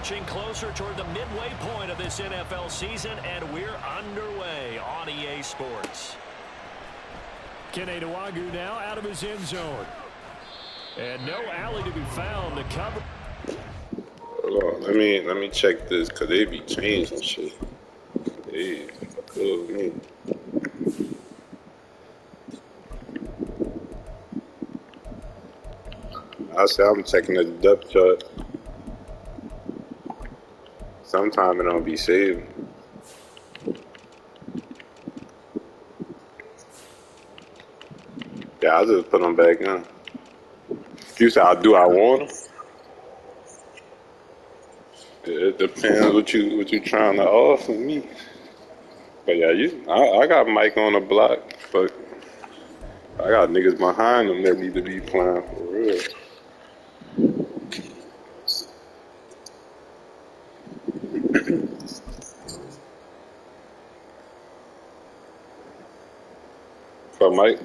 inching closer toward the midway point of this NFL season, and we're underway on EA Sports. Kene Nwangwu now out of his end zone. And no alley to be found to cover. Hold on, let me check this, because they be changing shit. Hey, cool, me. I say I'm checking the depth chart. Sometimes it don't be saved. Yeah, I just put them back in. You say, do I want them? It depends what you trying to offer me. But yeah, I got Mike on the block, but I got niggas behind them that need to be playing for real. For Mike,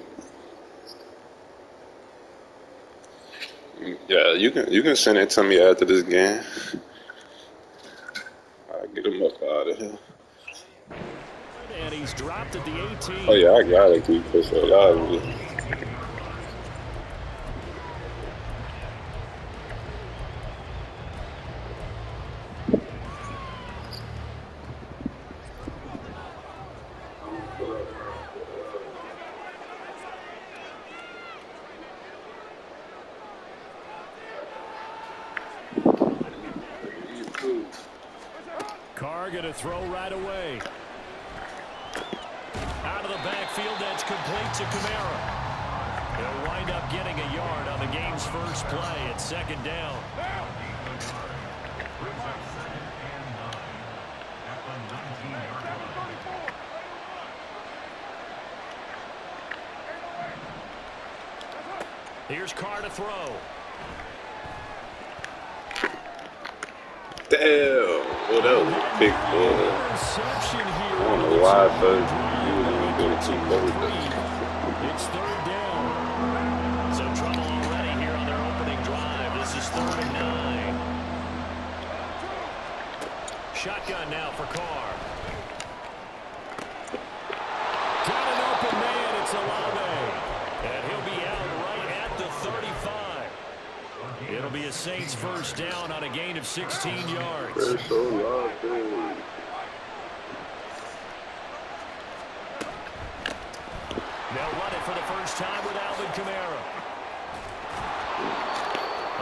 yeah, you can send it to me after this game. I'll get him up out of here. And he's dropped at the 18. Oh yeah, I gotta keep this alive. Carr going to throw right away. Out of the backfield, that's complete to Kamara. He'll wind up getting a yard on the game's first play at second down. Here's Carr to throw. Damn, well, that was a big boy. I don't know why I thought he was going to keep over. It's third down. Some trouble already here on their opening drive. This is 3rd and 9. Shotgun now for Carr. Got an open man. It's Olave. And he'll be out right at the 35. It'll be a Saints first down on a gain of 16 yards. They'll run it for the first time with Alvin Kamara.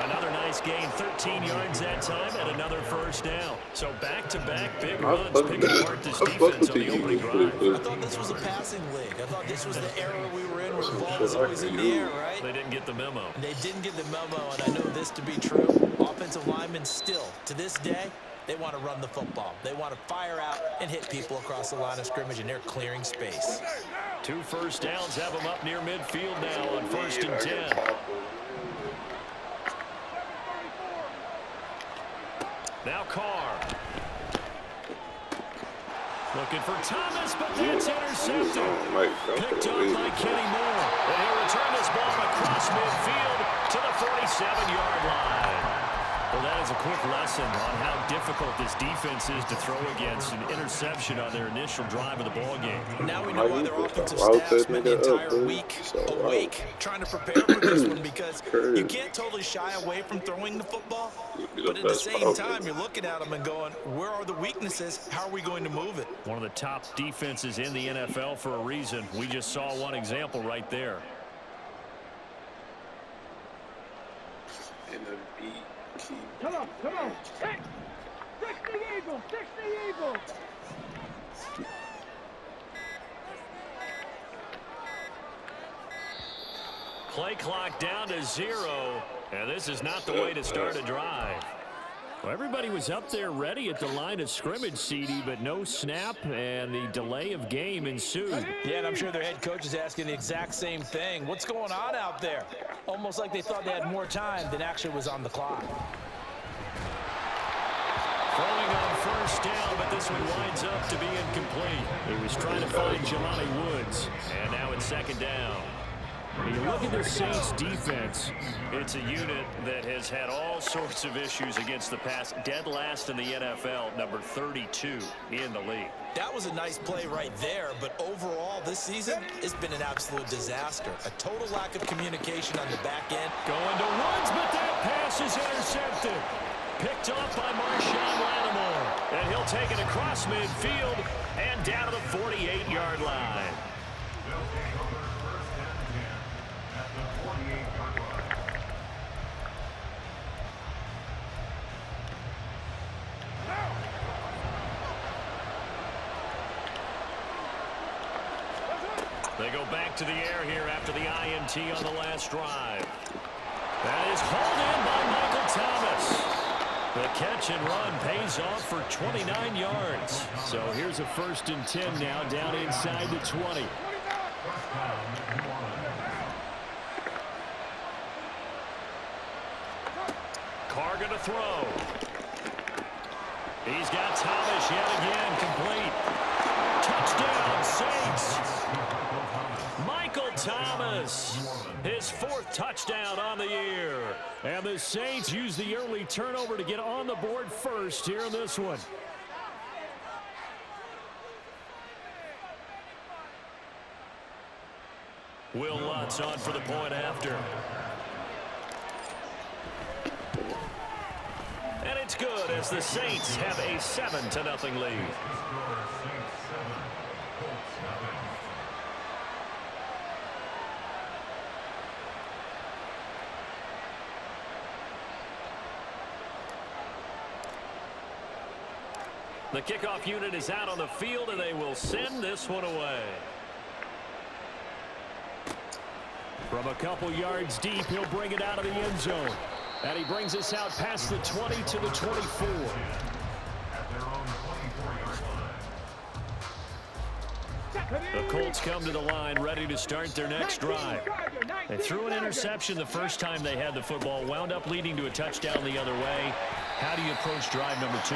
Another nice gain, 13 yards that time, and another first down. So back-to-back big runs picking apart this defense on the opening drive. I thought this was a passing league. I thought this was the era we were in where the ball was always in the air, right? They didn't get the memo. They didn't get the memo, and I know this to be true. Offensive linemen still, to this day, they want to run the football. They want to fire out and hit people across the line of scrimmage, and they're clearing space. 2 first downs have them up near midfield now on 1st and 10. Now Carr. Looking for Thomas, but that's intercepted. Picked up by Kenny Moore. And he'll return this ball across midfield to the 47-yard line. Well, that is a quick lesson on how difficult this defense is to throw against an interception on their initial drive of the ball game. Now we know why their offensive staff spent the entire week awake trying to prepare for this one, because you can't totally shy away from throwing the football, but at the same time, you're looking at them and going, where are the weaknesses? How are we going to move it? One of the top defenses in the NFL for a reason. We just saw one example right there. Come on. Hey! Fix the Eagles! Fix the Eagles! Play clock down to 0, and this is not the way to start a drive. Well, everybody was up there ready at the line of scrimmage, CD, but no snap, and the delay of game ensued. Yeah, and I'm sure their head coach is asking the exact same thing. What's going on out there? Almost like they thought they had more time than actually was on the clock. Throwing on first down, but this one winds up to be incomplete. He was trying to find Jelani Woods, and now it's 2nd down. You look at the Saints defense, it's a unit that has had all sorts of issues against the pass. Dead last in the NFL, number 32 in the league. That was a nice play right there, but overall this season, it's been an absolute disaster. A total lack of communication on the back end. Going to Woods, but that pass is intercepted. Picked off by Marshawn Lattimore. And he'll take it across midfield and down to the 48-yard line. They go back to the air here after the INT on the last drive. That is hauled in by Michael Thomas. The catch and run pays off for 29 yards. So here's a 1st and 10 now down inside the 20. Carr going to throw. He's got Thomas yet again complete. Touchdown, Saints. Michael Thomas, his 4th touchdown on the year. And the Saints use the early turnover to get on the board first here in this one. Will Lutz on for the point after. And it's good as the Saints have a 7-0 lead. The kickoff unit is out on the field, and they will send this one away. From a couple yards deep, he'll bring it out of the end zone. And he brings us out past the 20 to the 24. The Colts come to the line ready to start their next drive. They threw an interception the first time they had the football, wound up leading to a touchdown the other way. How do you approach drive number 2?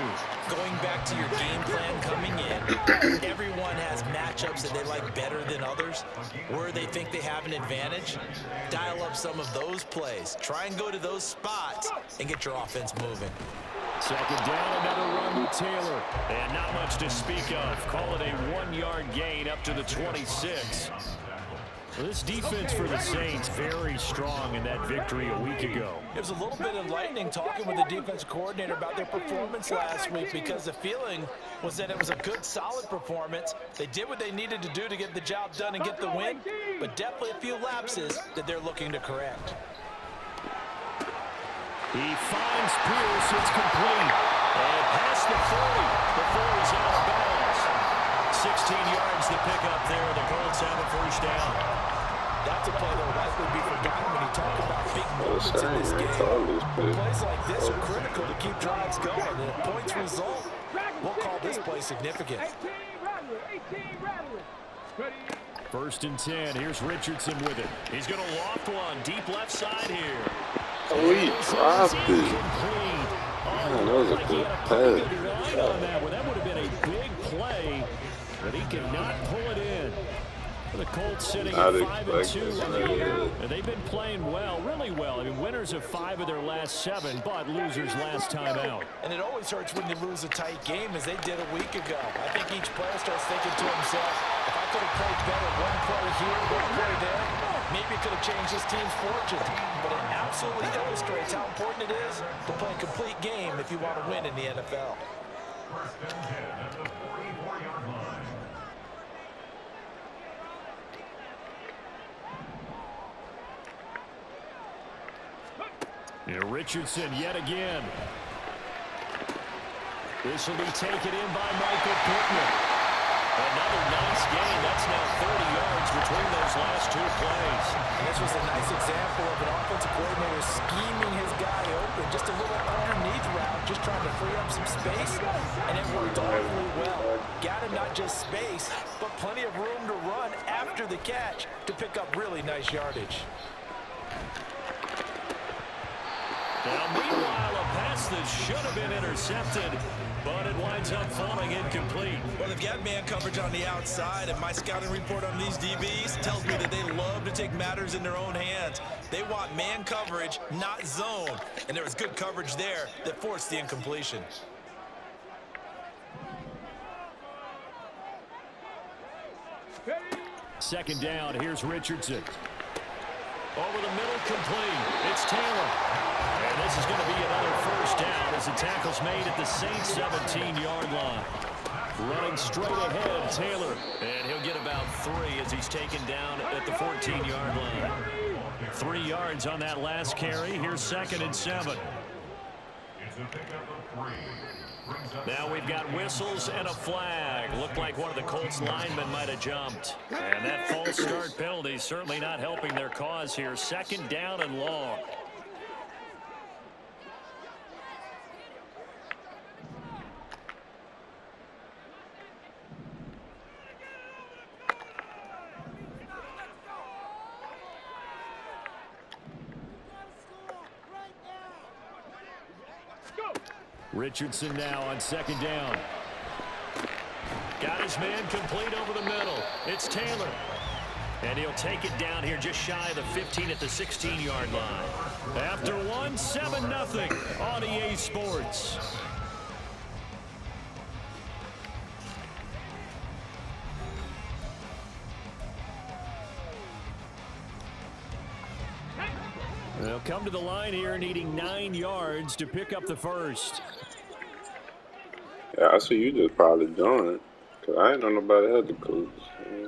Going back to your game plan coming in, everyone has matchups that they like better than others. Where they think they have an advantage, dial up some of those plays. Try and go to those spots and get your offense moving. 2nd down, another run with Taylor. And not much to speak of. Call it a 1-yard gain up to the 26. Well, this defense for the Saints very strong in that victory a week ago. It was a little bit enlightening talking with the defensive coordinator about their performance last week, because the feeling was that it was a good, solid performance. They did what they needed to do to get the job done and get the win, but definitely a few lapses that they're looking to correct. He finds Pierce. It's complete. And past the 40. The 4 is out of bounds. 16 yards to pick up there. The Colts have a 1st down. That's a play that will likely be forgotten when you talk about big moments in this game. But plays like this are critical to keep drives going. And if points result, we'll call this play significant. 1st and 10. Here's Richardson with it. He's going to loft one deep left side here. Oh, he dropped it. Man, that was a good pass. That would have been a big play, but he could not pull it in. The Colts sitting at 5-2 on the year. And they've been playing well, really well. I mean, winners of 5 of their last 7, but losers last time out. And it always hurts when you lose a tight game, as they did a week ago. I think each player starts thinking to himself, if I could have played better one play here, one play there, maybe it could have changed this team's fortunes. But it absolutely illustrates how important it is to play a complete game if you want to win in the NFL. Richardson yet again. This will be taken in by Michael Pittman. Another nice gain. That's now 30 yards between those last 2 plays. And this was a nice example of an offensive coordinator scheming his guy open. Just a little underneath route, just trying to free up some space. And it worked awfully well. Got him not just space, but plenty of room to run after the catch to pick up really nice yardage. Now, meanwhile, a pass that should have been intercepted but it winds up falling incomplete. Well, they've got man coverage on the outside, and my scouting report on these DBs tells me that they love to take matters in their own hands. They want man coverage, not zone, and there was good coverage there that forced the incompletion. Second down, here's Richardson. Over the middle, complete. It's Taylor. And this is going to be another first down as the tackle's made at the Saints' 17-yard line. Running straight ahead, Taylor. And he'll get about 3 as he's taken down at the 14-yard line. 3 yards on that last carry. Here's 2nd and 7. It's a pickup of 3. Now we've got whistles and a flag. Looked like one of the Colts linemen might have jumped. And that false start penalty is certainly not helping their cause here. 2nd down and long. Richardson now on 2nd down. Got his man complete over the middle. It's Taylor. And he'll take it down here just shy of the 15 at the 16-yard line. After one, 7-0 on EA Sports. They'll come to the line here needing 9 yards to pick up the first. Yeah, I see you just probably doing it. Because I ain't know nobody had the Colts. Yeah.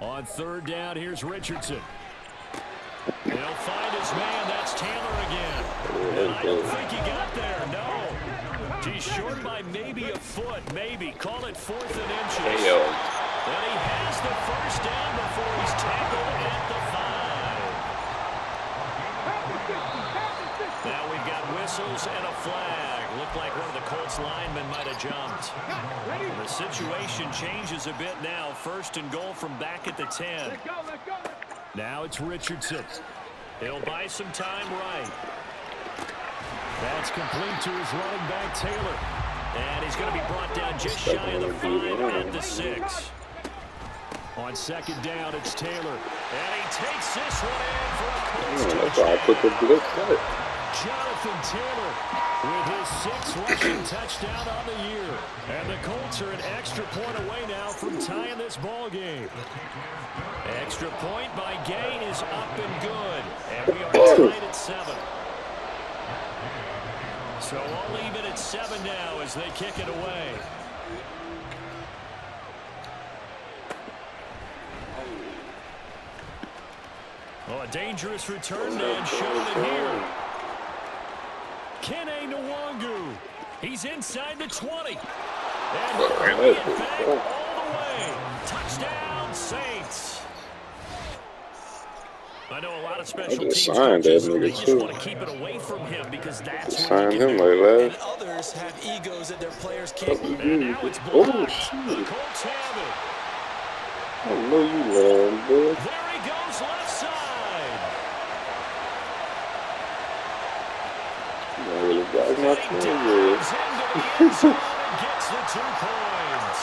On 3rd down, here's Richardson. He'll find his man. That's Taylor again. And I don't think he got there. No. He's short by maybe a foot. Maybe. Call it 4th and inches. Hey, yo. And he has the first down before he's tackled at the 5. Now we've got whistles and a flag. Looked like one of the Colts linemen might have jumped. The situation changes a bit now. 1st and goal from back at the 10. Now it's Richardson. He'll buy some time right. That's complete to his running back, Taylor. And he's going to be brought down just shy of the 5 at the 6. On 2nd down, it's Taylor. And he takes this one in for a Colts touchdown. That's why I put the blitz out. Jonathan Taylor with his 6th rushing touchdown on the year. And the Colts are an extra point away now from tying this ball game. Extra point by Gain is up and good. And we are tied at 7. So all even at 7 now as they kick it away. Oh, a dangerous return and shown it here. Kene Nwangu. He's inside the 20. And bring it back all the way. Touchdown, Saints. I know a lot of special teams coaches, they just want to keep it away from him because that's what he can do. And others have egos that their players can't. And now it's blocked. The Colts have it. I know you love, boy. There he goes, left side. Really got my Dives into the end zone and gets the 2 points.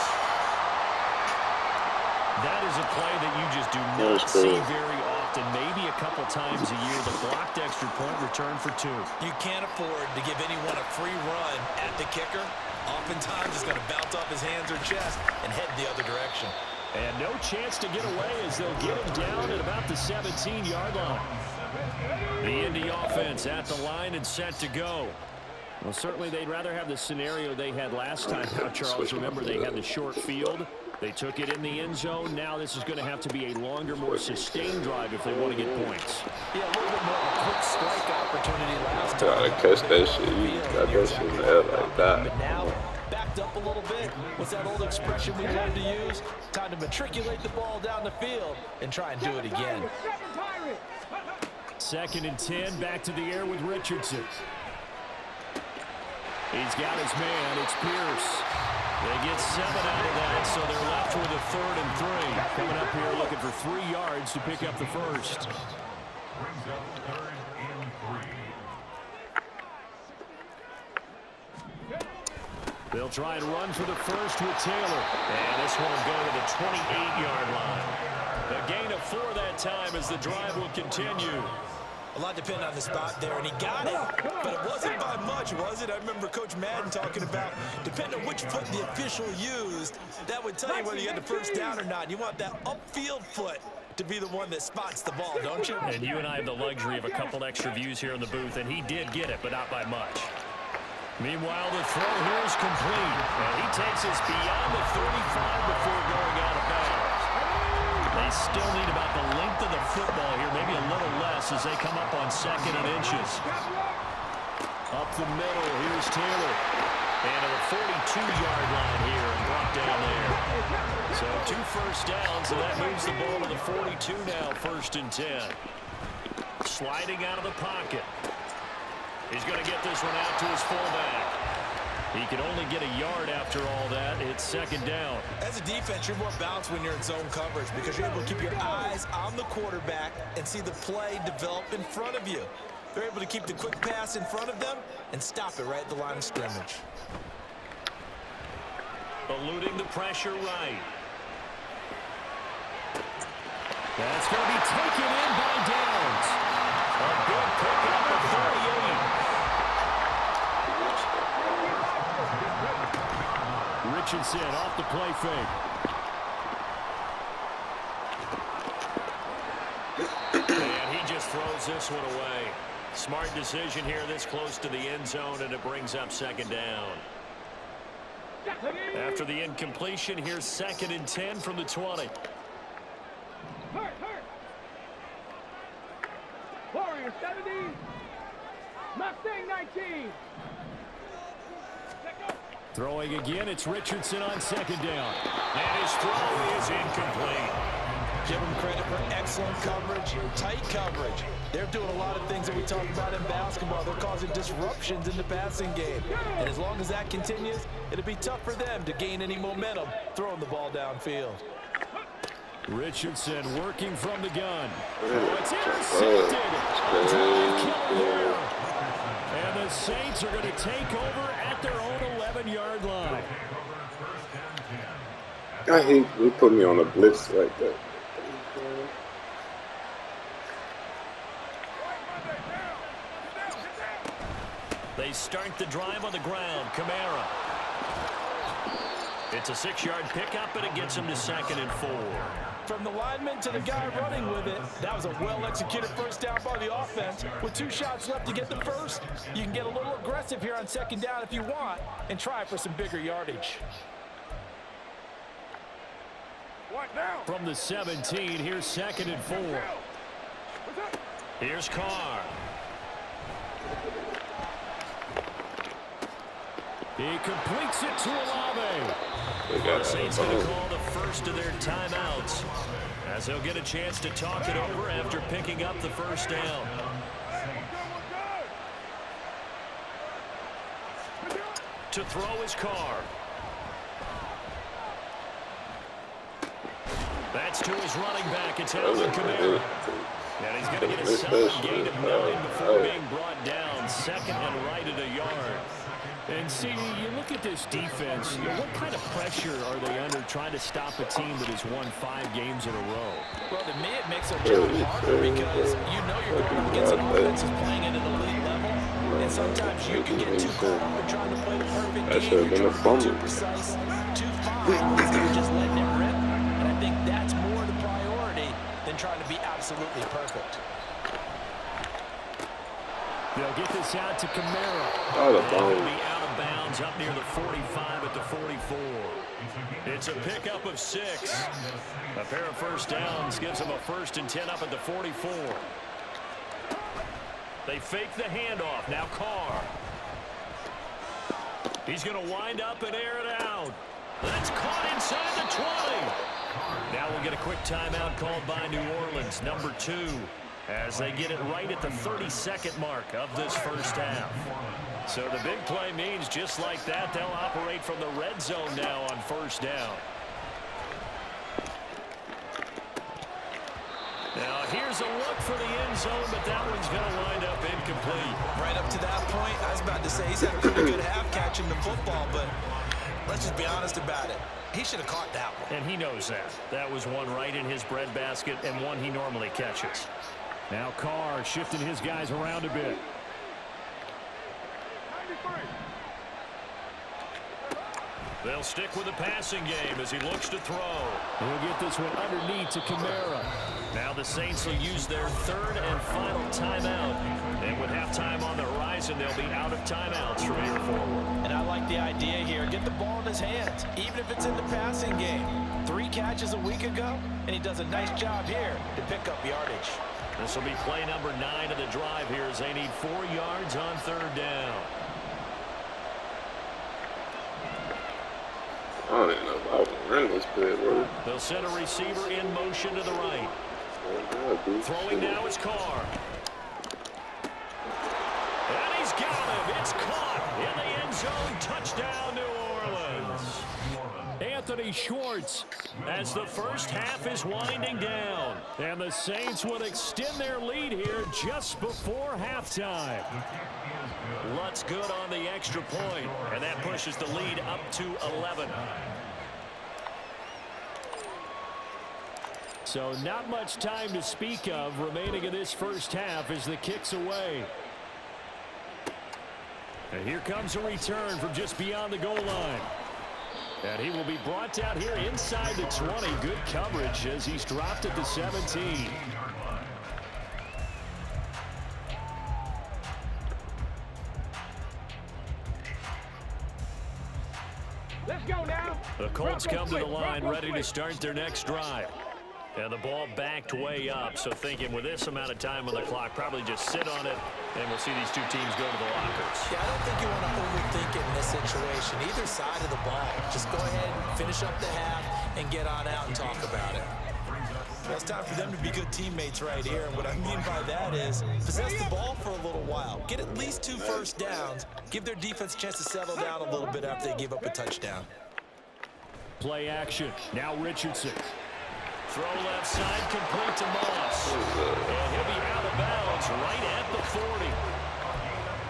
That is a play that you just do not see very often. Maybe a couple times a year, the blocked extra point return for 2. You can't afford to give anyone a free run at the kicker. Oftentimes, it's going to bounce off his hands or chest and head the other direction. And no chance to get away as they'll get him down at about the 17-yard line. The Indy offense at the line and set to go. Well, certainly they'd rather have the scenario they had last time out, Charles. Remember, they had the short field. They took it in the end zone. Now this is going to have to be a longer, more sustained drive if they want to get points. Yeah, a little bit more of a quick strike opportunity last time. Gotta catch that shit. You got that shit in there like that. But now, backed up a little bit. What's that old expression we love to use? Time to matriculate the ball down the field and try and do it again. 2nd and 10, back to the air with Richardson. He's got his man. It's Pierce. They get 7 out of that, so they're left with a 3rd and 3. Coming up here looking for 3 yards to pick up the first. They'll try and run for the first with Taylor. And this one will go to the 28-yard line. A gain of 4 that time as the drive will continue. A lot depended on the spot there, and he got it, but it wasn't by much, was it? I remember Coach Madden talking about, depending on which foot the official used, that would tell you whether you had the first down or not. You want that upfield foot to be the one that spots the ball, don't you? And you and I have the luxury of a couple extra views here in the booth, and he did get it, but not by much. Meanwhile, the throw here is complete, and he takes us beyond the 35 before going out of bounds. They still need about the length of the football here, maybe a little less as they come up on 2nd and inches. Up the middle, here's Taylor. And to the 42-yard line here and brought down there. So 2 first downs, and that moves the ball to the 42 now, 1st and 10. Sliding out of the pocket. He's going to get this one out to his fullback. He can only get a yard after all that. It's 2nd down. As a defense, you're more balanced when you're in zone coverage because you're able to keep your eyes on the quarterback and see the play develop in front of you. They're able to keep the quick pass in front of them and stop it right at the line of scrimmage. Eluding the pressure right. That's going to be taken in by Downs. A good pickup of 38. Richardson off the play fake. And he just throws this one away. Smart decision here this close to the end zone, and it brings up 2nd down. After the incompletion, here's 2nd and 10 from the 20. Warrior 70. Mustang 19. Throwing again, it's Richardson on 2nd down. And his throw is incomplete. Give them credit for excellent coverage, tight coverage. They're doing a lot of things that we talk about in basketball. They're causing disruptions in the passing game. And as long as that continues, it'll be tough for them to gain any momentum throwing the ball downfield. Richardson working from the gun. Oh, it's intercepted. A drive killer there. And the Saints are going to take over at their own 11-yard line. I hate they put me on a blitz like that. They start the drive on the ground. Kamara. It's a 6-yard pickup, and it gets him to 2nd and 4. From the lineman to the guy running with it, that was a well-executed first down by the offense. With 2 shots left to get the first, you can get a little aggressive here on 2nd down if you want and try for some bigger yardage. From the 17, here's 2nd and 4. Here's Carr. He completes it to Olave. The Saints going to call the first of their timeouts as they'll get a chance to talk it over after picking up the first down. To throw his Carr. That's to his running back. It's Alvin Kamara. And he's going to get a solid gain of 9 before being brought down. 2nd and right at a yard. And see, you look at this defense, what kind of pressure are they under trying to stop a team that has won 5 games in a row? Well, to me, it makes their job harder because you know you're going up against an offense that's playing at an elite level. And sometimes you can get too caught up in trying to play the perfect game. You're trying to be too precise, too fine, instead of just letting it rip. And I think that's more the priority than trying to be absolutely perfect. They'll get this out to Kamara. Out of bounds. Be out of bounds up near the 45 at the 44. It's a pickup of 6. A pair of first downs gives them a 1st and 10 up at the 44. They fake the handoff. Now Carr. He's going to wind up and air it out. That's caught inside the 20. Now we'll get a quick timeout called by New Orleans, number 2. As they get it right at the 32nd mark of this first half. So the big play means just like that, they'll operate from the red zone now on first down. Now here's offers a look for the end zone, but that one's going to wind up incomplete. Right up to that point, I was about to say he's had a pretty good half catching the football, but let's just be honest about it. He should have caught that one. And he knows that. That was one right in his breadbasket and one he normally catches. Now Carr shifting his guys around a bit. They'll stick with the passing game as he looks to throw. He'll get this one underneath to Kamara. Now the Saints will use their third and final timeout. And with halftime on the horizon, they'll be out of timeouts from here forward. And I like the idea here. Get the ball in his hands, even if it's in the passing game. 3 catches a week ago, and he does a nice job here to pick up yardage. This will be play number 9 of the drive here as they need 4 yards on third down. I don't even know if I would run this play, bro. They'll send a receiver in motion to the right. Throwing now is Carr. And he's got him. It's caught in the end zone. Touchdown, New Orleans. Anthony Schwartz as the first half is winding down. And the Saints will extend their lead here just before halftime. Lutz good on the extra point, and that pushes the lead up to 11. So not much time to speak of remaining in this first half as the kick's away. And here comes a return from just beyond the goal line. And he will be brought down here inside the 20. Good coverage as he's dropped at the 17. Let's go now. The Colts come to the line ready to start their next drive. And the ball backed way up, so thinking with this amount of time on the clock, probably just sit on it, and we'll see these two teams go to the lockers. Yeah, I don't think you want to overthink it in this situation. Either side of the ball. Just go ahead, finish up the half, and get on out and talk about it. Well, it's time for them to be good teammates right here, and what I mean by that is possess the ball for a little while. Get at least 2 first downs. Give their defense a chance to settle down a little bit after they give up a touchdown. Play action. Now Richardson. Throw left side, complete to Moss. And he'll be out of bounds right at the 40.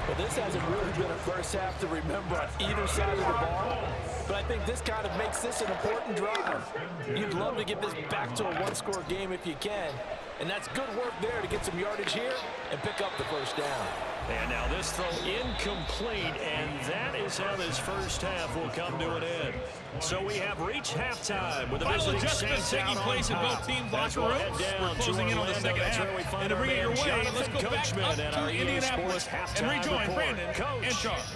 Well, this hasn't really been a first half to remember on either side of the ball, but I think this kind of makes this an important drive. You'd love to get this back to a 1-score game if you can, and that's good work there to get some yardage here and pick up the first down. And now this throw incomplete, and that is how this first half will come to an end. So we have reached halftime with the visiting Saints taking place in both teams' locker rooms. We're closing in on the second half, and to bring it your way, let's go back up to Indianapolis and rejoin Brandon and Charles.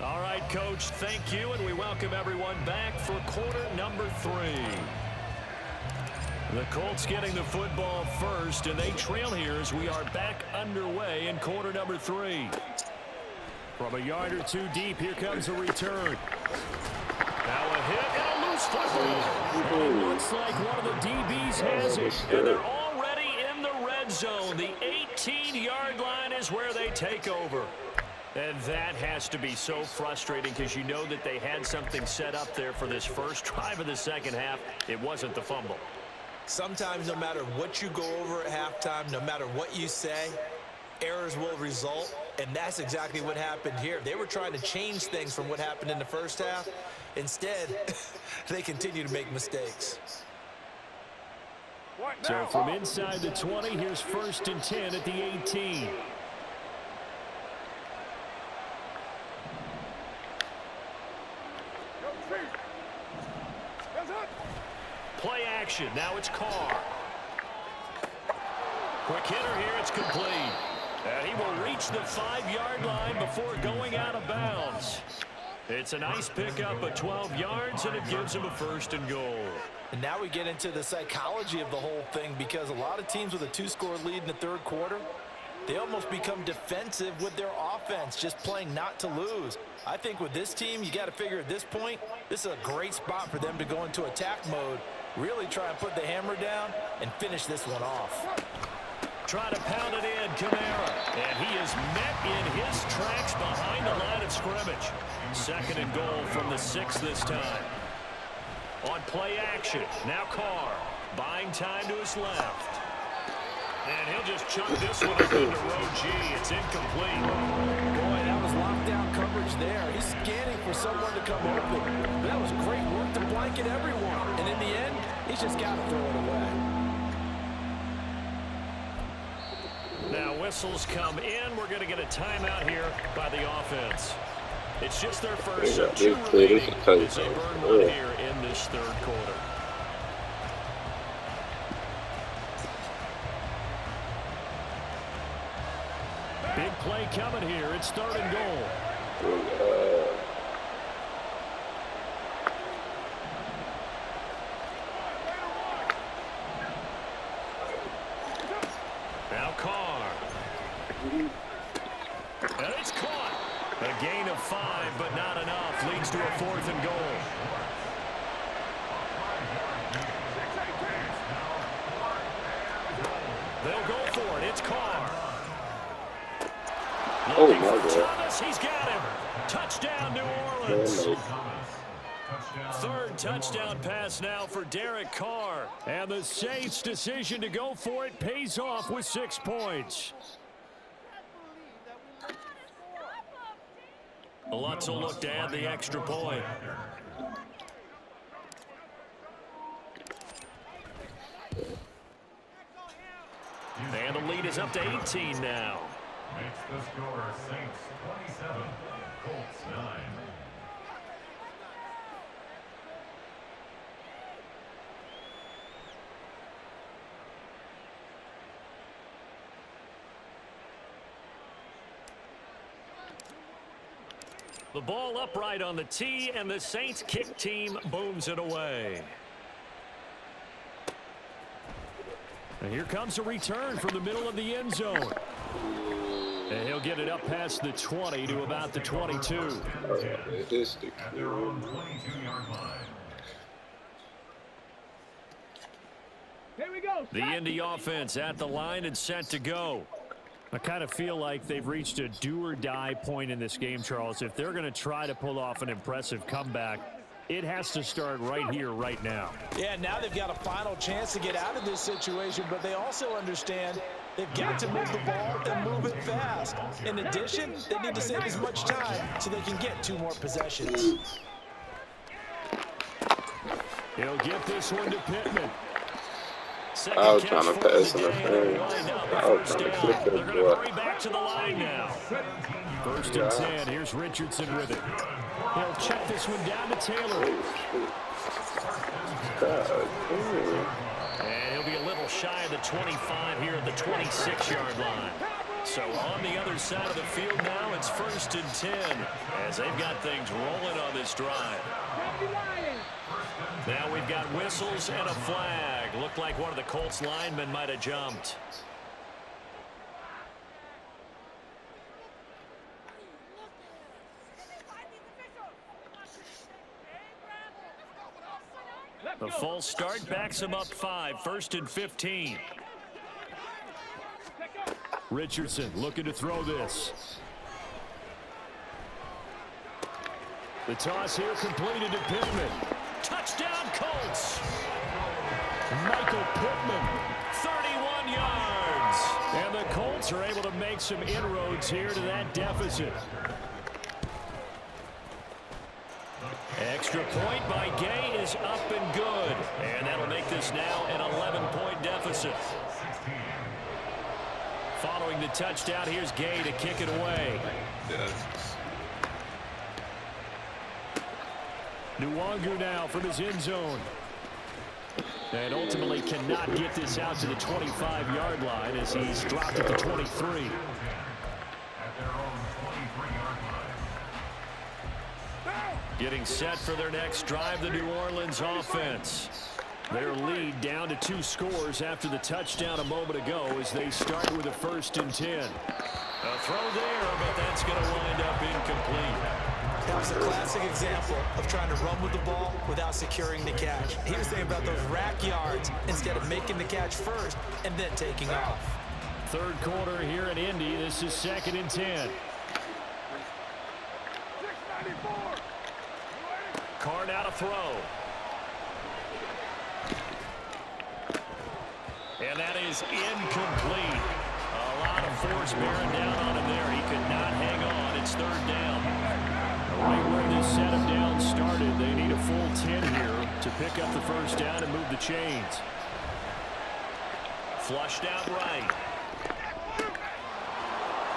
All right, Coach, thank you, and we welcome everyone back for quarter number 3. The Colts getting the football first, and they trail here as we are back underway in quarter number 3. From a yard or 2 deep, here comes a return. Now a hit and a loose football. It looks like one of the DBs has it, and they're already in the red zone. The 18-yard line is where they take over. And that has to be so frustrating because you know that they had something set up there for this first drive of the second half. It wasn't the fumble. Sometimes no matter what you go over at halftime, no matter what you say, errors will result, and that's exactly what happened here. They were trying to change things from what happened in the first half. Instead, they continue to make mistakes. So from inside the 20, here's 1st and 10 at the 18. Play action. Now it's Carr. Quick hitter here. It's complete. And he will reach the 5-yard line before going out of bounds. It's a nice pickup of 12 yards, and it gives him a 1st and goal. And now we get into the psychology of the whole thing, because a lot of teams with a 2-score lead in the third quarter, they almost become defensive with their offense, just playing not to lose. I think with this team, you got to figure at this point, this is a great spot for them to go into attack mode, really try and put the hammer down and finish this one off. Try to pound it in, Kamara. And he is met in his tracks behind the line of scrimmage. 2nd and goal from the 6 this time. On play action, now Carr, buying time to his left. And he'll just chuck this one up into row G. It's incomplete. Boy, that was lockdown coverage there. He's scanning for someone to come open. But that was great work to blanket everyone. And in the end, he's just got to throw it away. Now whistles come in. We're going to get a timeout here by the offense. It's just their first of 2 remaining as they burn one here in this third quarter. Big play coming here. It's 3rd and goal. Now Carr. And it's caught. A gain of 5, but not enough. Leads to a 4th and goal. They'll go for it. It's Carr. Oh, my God. Thomas, he's got him. Touchdown, New Orleans. 3rd touchdown pass now for Derek Carr. And the Saints' decision to go for it pays off with 6 points. Lutz will look to add the extra point. And the lead is up to 18 now. Makes the score Saints 27, Colts 9. The ball upright on the tee, and the Saints kick team booms it away. And here comes a return from the middle of the end zone. And he'll get it up past the 20 to about the 22. At their own 22-yard line. Here we go. The Indy offense at the line and set to go. I kind of feel like they've reached a do-or-die point in this game, Charles. If they're going to try to pull off an impressive comeback, it has to start right here, right now. Yeah, now they've got a final chance to get out of this situation, but they also understand they've got to move the ball and move it fast. In addition, they need to save as much time so they can get 2 more possessions. He'll get this one to Pittman. I was trying to pass interference. I was trying to clip They're that going to boy. hurry back to the line now. 1st and 10. Here's Richardson with it. He'll check this one down to Taylor. God, And he'll be a little shy of the 25 here at the 26-yard line. So on the other side of the field now, it's 1st and 10 as they've got things rolling on this drive. Now we've got whistles and a flag. Looked like one of the Colts linemen might have jumped. The false start backs him up 5, 1st and 15. Richardson looking to throw this. The toss here completed to Pittman. Touchdown Colts. Michael Pittman, 31 yards. And the Colts are able to make some inroads here to that deficit. Extra point by Gay is up and good. And that'll make this now an 11-point deficit. Following the touchdown, here's Gay to kick it away. Nwangu now from his end zone. And ultimately cannot get this out to the 25-yard line as he's dropped at the 23. Getting set for their next drive, the New Orleans offense. Their lead down to 2 scores after the touchdown a moment ago as they start with a 1st and 10. A throw there, but that's going to wind up incomplete. That was a classic example of trying to run with the ball without securing the catch. He was thinking about those rack yards instead of making the catch first and then taking off. 3rd quarter here in Indy. This is 2nd and 10. Carr now to throw. And that is incomplete. A lot of force bearing down on him there. He could not hang on. It's third down. Right where this set of downs started, they need a full 10 here to pick up the first down and move the chains. Flushed out right.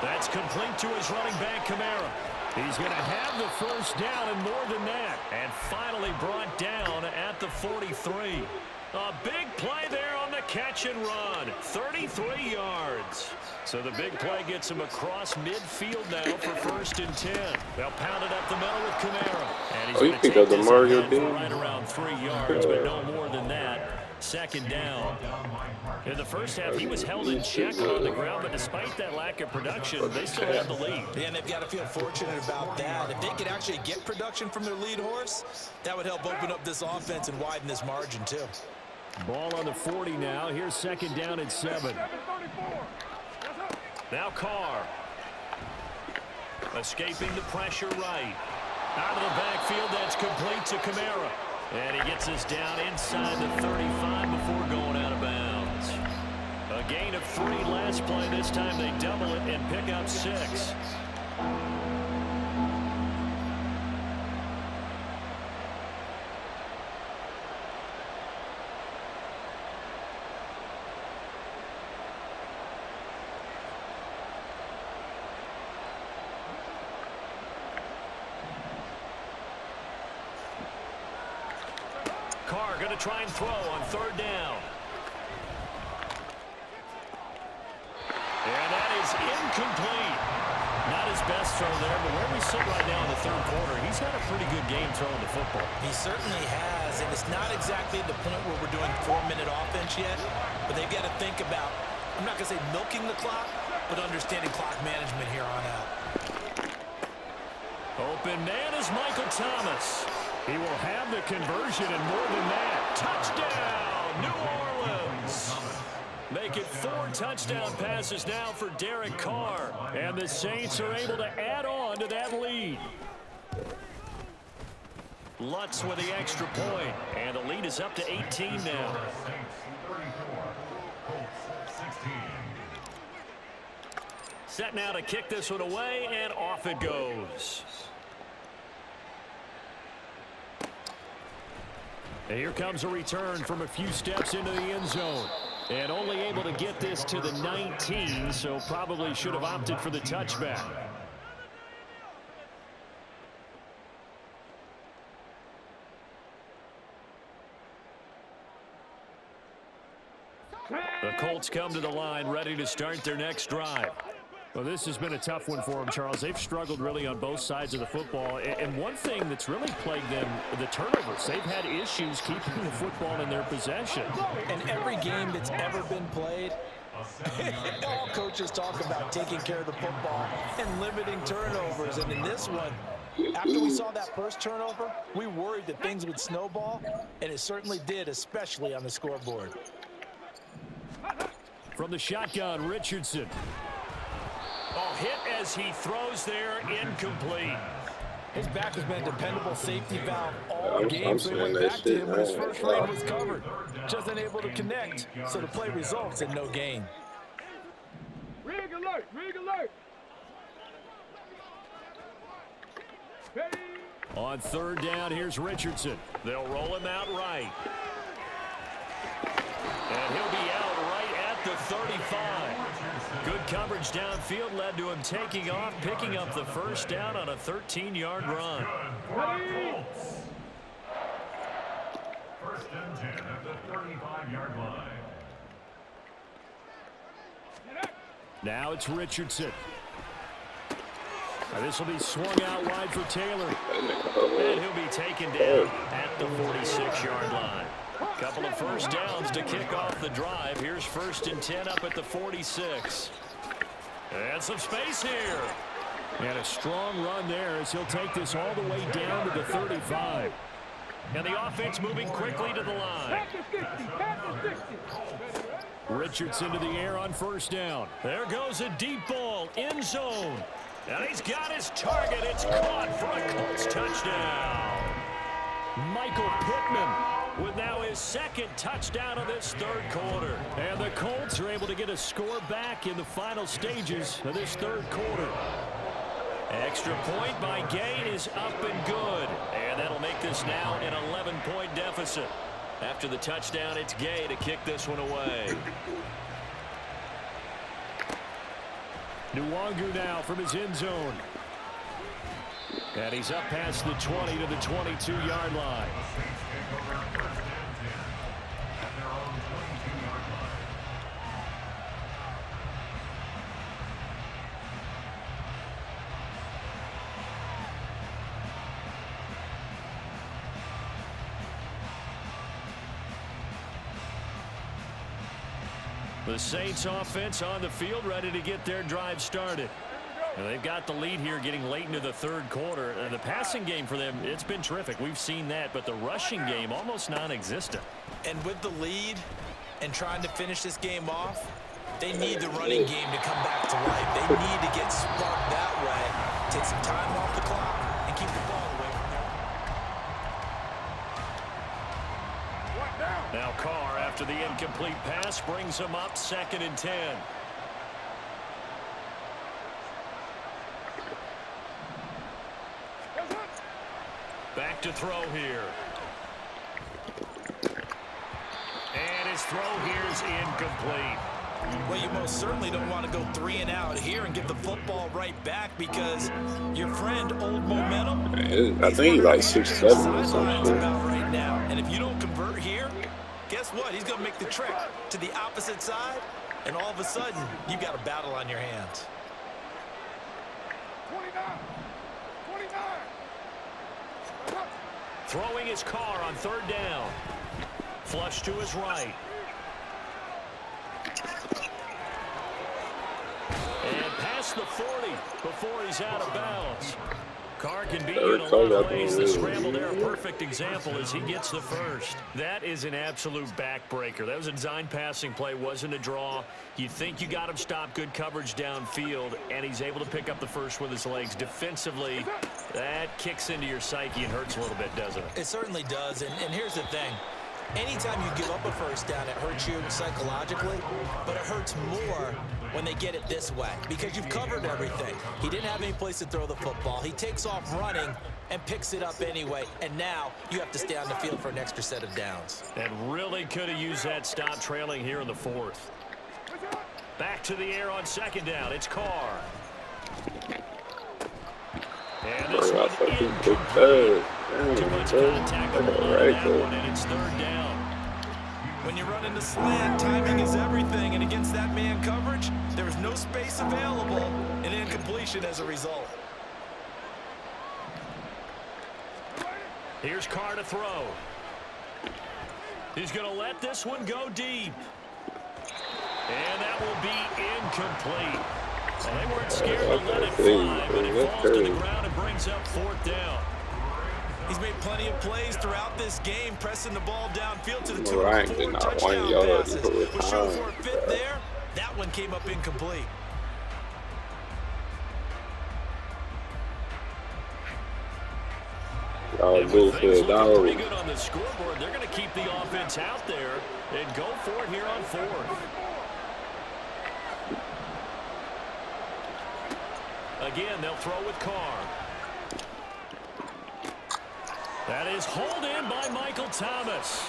That's complete to his running back, Kamara. He's going to have the first down and more than that. And finally brought down at the 43. A big play there on the catch and run. 33 yards. So the big play gets him across midfield now for first and 10. They'll pound it up the middle with Kamara. And he's going to take this ahead for right around 3 yards, but no more than that. Second down. In the first half, he was held in check on the ground, but despite that lack of production, they still have the lead. And they've got to feel fortunate about that. If they could actually get production from their lead horse, that would help open up this offense and widen this margin, too. Ball on the 40 now. Here's second down and 7. Now Carr. Escaping the pressure right. Out of the backfield, that's complete to Kamara. And he gets us down inside the 35 before going out of bounds. A gain of 3 last play. This time they double it and pick up 6. Carr going to try and throw on third down. And that is incomplete. Not his best throw there, but where we sit right now in the third quarter, he's had a pretty good game throwing the football. He certainly has, and it's not exactly the point where we're doing 4-minute offense yet, but they've got to think about, I'm not going to say milking the clock, but understanding clock management here on out. Open man is Michael Thomas. He will have the conversion and more than that. Touchdown, New Orleans. Make it 4 touchdown passes now for Derek Carr. And the Saints are able to add on to that lead. Lutz with the extra point. And the lead is up to 18 now. Set now to kick this one away, and off it goes. And here comes a return from a few steps into the end zone. And only able to get this to the 19, so probably should have opted for the touchback. The Colts come to the line, ready to start their next drive. Well, this has been a tough one for them, Charles. They've struggled really on both sides of the football. And one thing that's really plagued them, the turnovers. They've had issues keeping the football in their possession. And every game that's ever been played, all coaches talk about taking care of the football and limiting turnovers. And in this one, after we saw that first turnover, we worried that things would snowball, and it certainly did, especially on the scoreboard. From the shotgun, Richardson. Oh, hit as he throws there, incomplete. His back has been a dependable safety valve all game, so he went back to him when his first read was covered. Just unable to connect, so the play results in no gain. Rig alert, rig alert. Ready. On third down, here's Richardson. They'll roll him out right. And he'll be out right at the 35. Good coverage downfield led to him taking off, picking up the first down on a 13-yard run. First and 10 at the 35-yard line. Now it's Richardson. This will be swung out wide for Taylor. And he'll be taken down at the 46-yard line. Couple of first downs to kick off the drive. Here's first and 10 up at the 46. And some space here. And a strong run there as he'll take this all the way down to the 35. And the offense moving quickly to the line. Richardson to the air on first down. There goes a deep ball, end zone. And he's got his target. It's caught for a Colts touchdown. Michael Pittman. with now his second touchdown of this third quarter. And the Colts are able to get a score back in the final stages of this third quarter. Extra point by Gay is up and good. And that'll make this now an 11-point deficit. After the touchdown, it's Gay to kick this one away. Nwangu now from his end zone. And he's up past the 20 to the 22-yard line. The Saints offense on the field, ready to get their drive started. And they've got the lead here getting late into the third quarter. The passing game for them, it's been terrific. We've seen that, but the rushing game almost non-existent. And with the lead and trying to finish this game off, they need the running game to come back to life. They need to get sparked that way, take some time off the clock, and keep the ball away from there. Now Carr, after the incomplete pass, brings him up 2nd and 10. Back to throw here. And his throw here is incomplete. Well, you most certainly don't want to go 3 and out here and get the football right back because your friend, Old Momentum, I think he's like 6'7" or something. right now. And if you don't convert here, guess what? He's going to make the trek to the opposite side, and all of a sudden, you've got a battle on your hands. 29. Throwing his Carr on 3rd down. Flush to his right. And past the 40 before he's out of bounds. Carr can beat you in a lot of ways. The scramble there, a perfect example as he gets the first. That is an absolute backbreaker. That was a design passing play, wasn't a draw. You think you got him stopped, good coverage downfield, and he's able to pick up the first with his legs. Defensively, that kicks into your psyche and hurts a little bit, doesn't it? It certainly does, and here's the thing. Anytime you give up a first down, it hurts you psychologically, but it hurts more when they get it this way because you've covered everything. He didn't have any place to throw the football. He takes off running and picks it up anyway, and now you have to stay on the field for an extra set of downs. And really could have used that stop trailing here in the 4th. Back to the air on 2nd down. It's Carr. And this one incomplete. Too much contact on that one, and it's 3rd down. When you run into slant, timing is everything, and against that man coverage, there is no space available, and incompletion as a result. Here's Carr to throw. He's going to let this one go deep. And that will be incomplete. Well, they weren't scared to let it fly, but it falls to the ground and brings up 4th down. He's made plenty of plays throughout this game, pressing the ball downfield to the 2 Ryan and did 4 not touchdown 1 yard passes. until Was showing for a fit there. That one came up incomplete. And with things looking pretty good on the scoreboard, they're going to keep the offense out there and go for it here on 4th. Again, they'll throw with Carr. That is hauled in by Michael Thomas.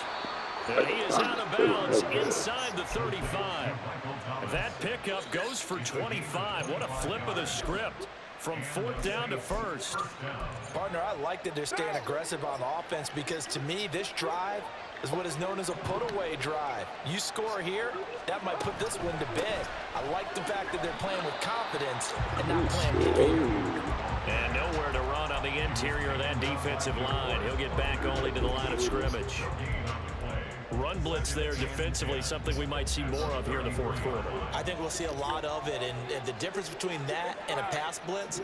And he is out of bounds inside the 35. That pickup goes for 25. What a flip of the script from 4th down to 1st. Partner, I like that they're staying aggressive on offense because to me, this drive is what is known as a put-away drive. You score here, that might put this one to bed. I like the fact that they're playing with confidence and not playing with fear. And nowhere to run on the interior of that defensive line. He'll get back only to the line of scrimmage. Run blitz there defensively, something we might see more of here in the 4th quarter. I think we'll see a lot of it, and the difference between that and a pass blitz,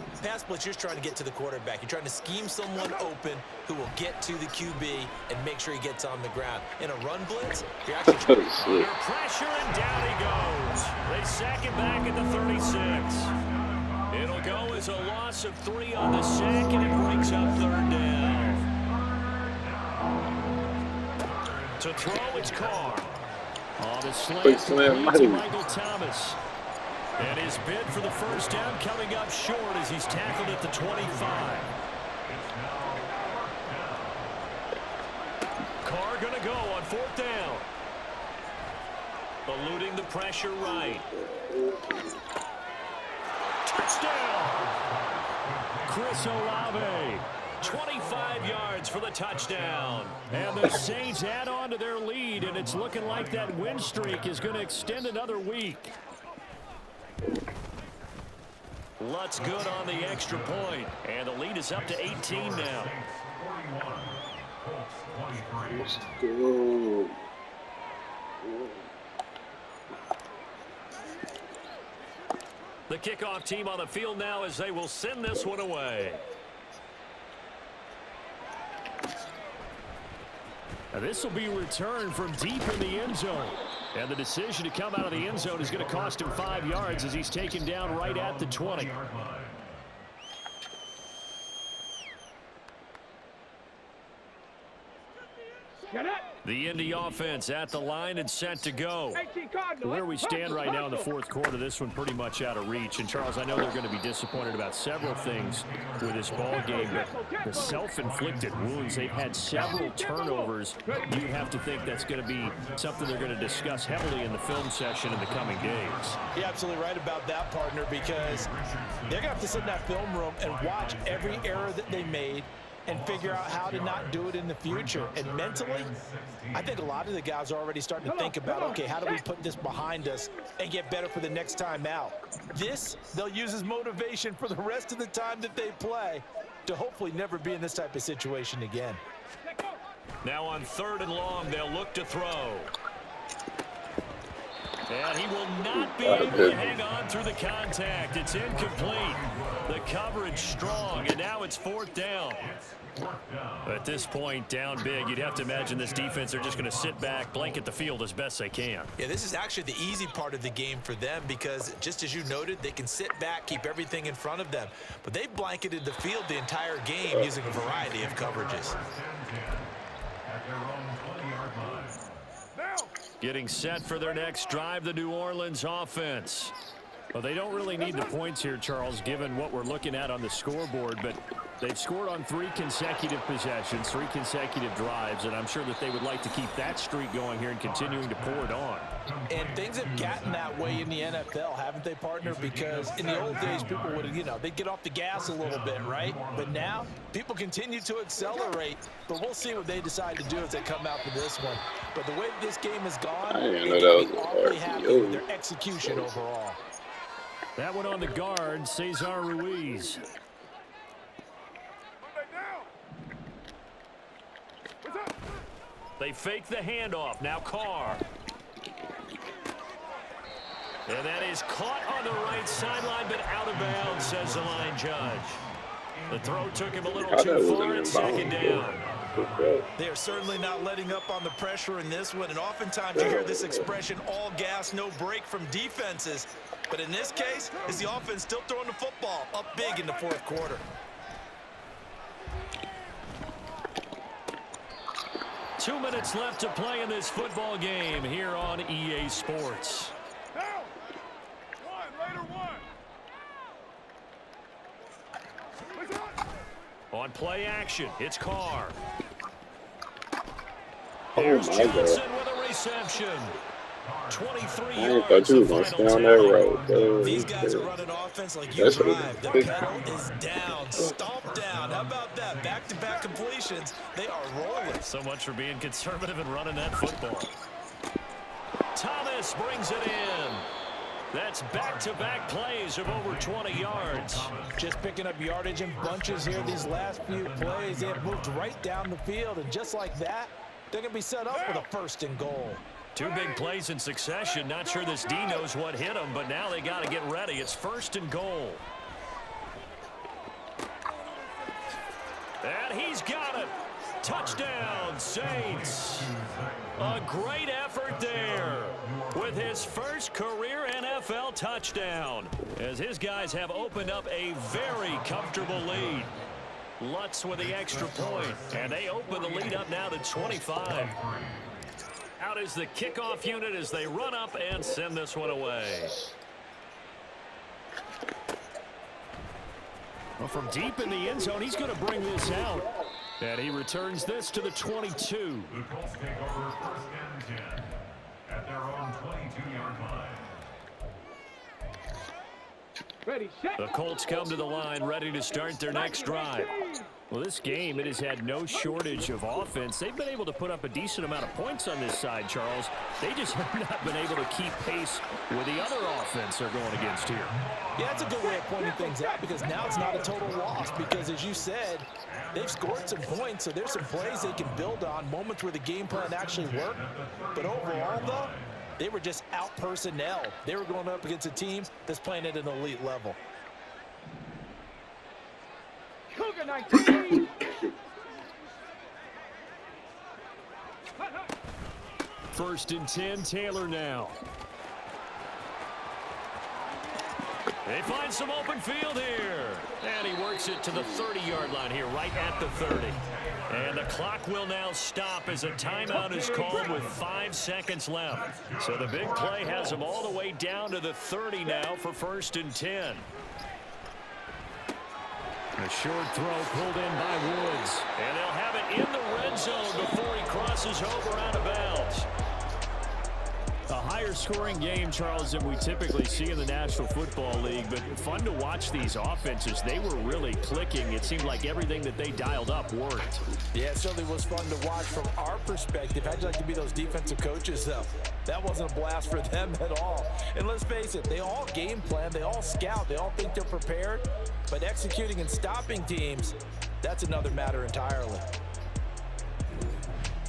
you're trying to get to the quarterback. You're trying to scheme someone open who will get to the QB and make sure he gets on the ground. In a run blitz, you're actually trying to... Under pressure, and down he goes. They sack him back at the 36. It'll go as a loss of 3 on the sack, and it brings up 3rd down. To throw, it's Carr. On the Quick slant slam, to Michael Thomas. And his bid for the first down coming up short as he's tackled at the 25. Carr going to go on 4th down. Eluding the pressure right. Touchdown! Chris Olave. 25 yards for the touchdown. And the Saints add on to their lead, and it's looking like that win streak is going to extend another week. Lutz good on the extra point, and the lead is up to 18 now. Let's go. The kickoff team on the field now as they will send this one away. Now this will be returned from deep in the end zone. And the decision to come out of the end zone is going to cost him 5 yards as he's taken down right at the 20. The Indy offense at the line and set to go. Where we stand right now in the 4th quarter, this one pretty much out of reach. And, Charles, I know they're going to be disappointed about several things with this ball game, but the self-inflicted wounds, they've had several turnovers. You have to think that's going to be something they're going to discuss heavily in the film session in the coming days. You're absolutely right about that, partner, because they're going to have to sit in that film room and watch every error that they made and figure out how to not do it in the future. And mentally, I think a lot of the guys are already starting to think about, okay, how do we put this behind us and get better for the next time out? This, they'll use as motivation for the rest of the time that they play to hopefully never be in this type of situation again. Now on 3rd and long, they'll look to throw. And he will not be able to hang on through the contact. It's incomplete. The coverage strong, and now it's 4th down. At this point, down big, you'd have to imagine this defense, they're just going to sit back, blanket the field as best they can. Yeah, this is actually the easy part of the game for them because, just as you noted, they can sit back, keep everything in front of them. But they've blanketed the field the entire game using a variety of coverages. Getting set for their next drive, the New Orleans offense. Well, they don't really need the points here, Charles, given what we're looking at on the scoreboard, but they've scored on 3 consecutive possessions, 3 consecutive drives, and I'm sure that they would like to keep that streak going here and continuing to pour it on. And things have gotten that way in the NFL, haven't they, partner? Because in the old days, people would, they'd get off the gas a little bit, right? But now, people continue to accelerate, but we'll see what they decide to do as they come out for this one. But the way this game has gone, they can be awfully happy with their execution overall. That one on the guard, Cesar Ruiz. They fake the handoff. Now Carr. And that is caught on the right sideline, but out of bounds, says the line judge. The throw took him a little too far and 2nd down. They are certainly not letting up on the pressure in this one, and oftentimes you hear this expression, all gas, no break from defenses. But in this case, is the offense still throwing the football up big in the 4th quarter. 2 minutes left to play in this football game here on EA Sports. On play action, it's Carr. Here's Johnson with a reception. 23 yards. I thought you was going to stay on that road. These guys are running offense like you drive. The pedal is down, stomped down. How about that? Back-to-back completions. They are rolling. So much for being conservative and running that football. Thomas brings it in. That's back-to-back plays of over 20 yards. Just picking up yardage in bunches here these last few plays. They have moved right down the field, and just like that, they're going to be set up with a 1st and goal. 2 big plays in succession. Not sure this D knows what hit him, but now they got to get ready. It's 1st and goal. And he's got it. Touchdown, Saints. A great effort there with his first career NFL touchdown, as his guys have opened up a very comfortable lead. Lutz with the extra point, and they open the lead up now to 25. Out is the kickoff unit as they run up and send this one away. Well, from deep in the end zone, he's going to bring this out. And he returns this to the 22. The Colts take over 1st and 10 at their own 22-yard line. Ready, set. The Colts come to the line, ready to start their next drive. Well, this game, it has had no shortage of offense. They've been able to put up a decent amount of points on this side, Charles. They just have not been able to keep pace with the other offense they're going against here. Yeah, that's a good way of pointing things out because now it's not a total loss because, as you said, they've scored some points, so there's some plays they can build on, moments where the game plan actually worked. But overall, though, they were just out personnel. They were going up against a team that's playing at an elite level. Cougar 19. First and 10, Taylor now. They find some open field here. And he works it to the 30-yard line here, right at the 30. And the clock will now stop as a timeout is called with 5 seconds left. So the big play has them all the way down to the 30 now for 1st and 10. A short throw pulled in by Woods. And they'll have it in the red zone before he crosses over out of bounds. A higher scoring game, Charles, than we typically see in the National Football League, but fun to watch these offenses. They were really clicking. It seemed like everything that they dialed up worked. Yeah, it certainly was fun to watch from our perspective. How'd you like to be those defensive coaches, though? That wasn't a blast for them at all. And let's face it, they all game plan, they all scout, they all think they're prepared, but executing and stopping teams, that's another matter entirely.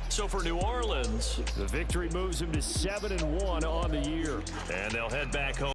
So for New Orleans, the victory moves them to 7-1 on the year. And they'll head back home.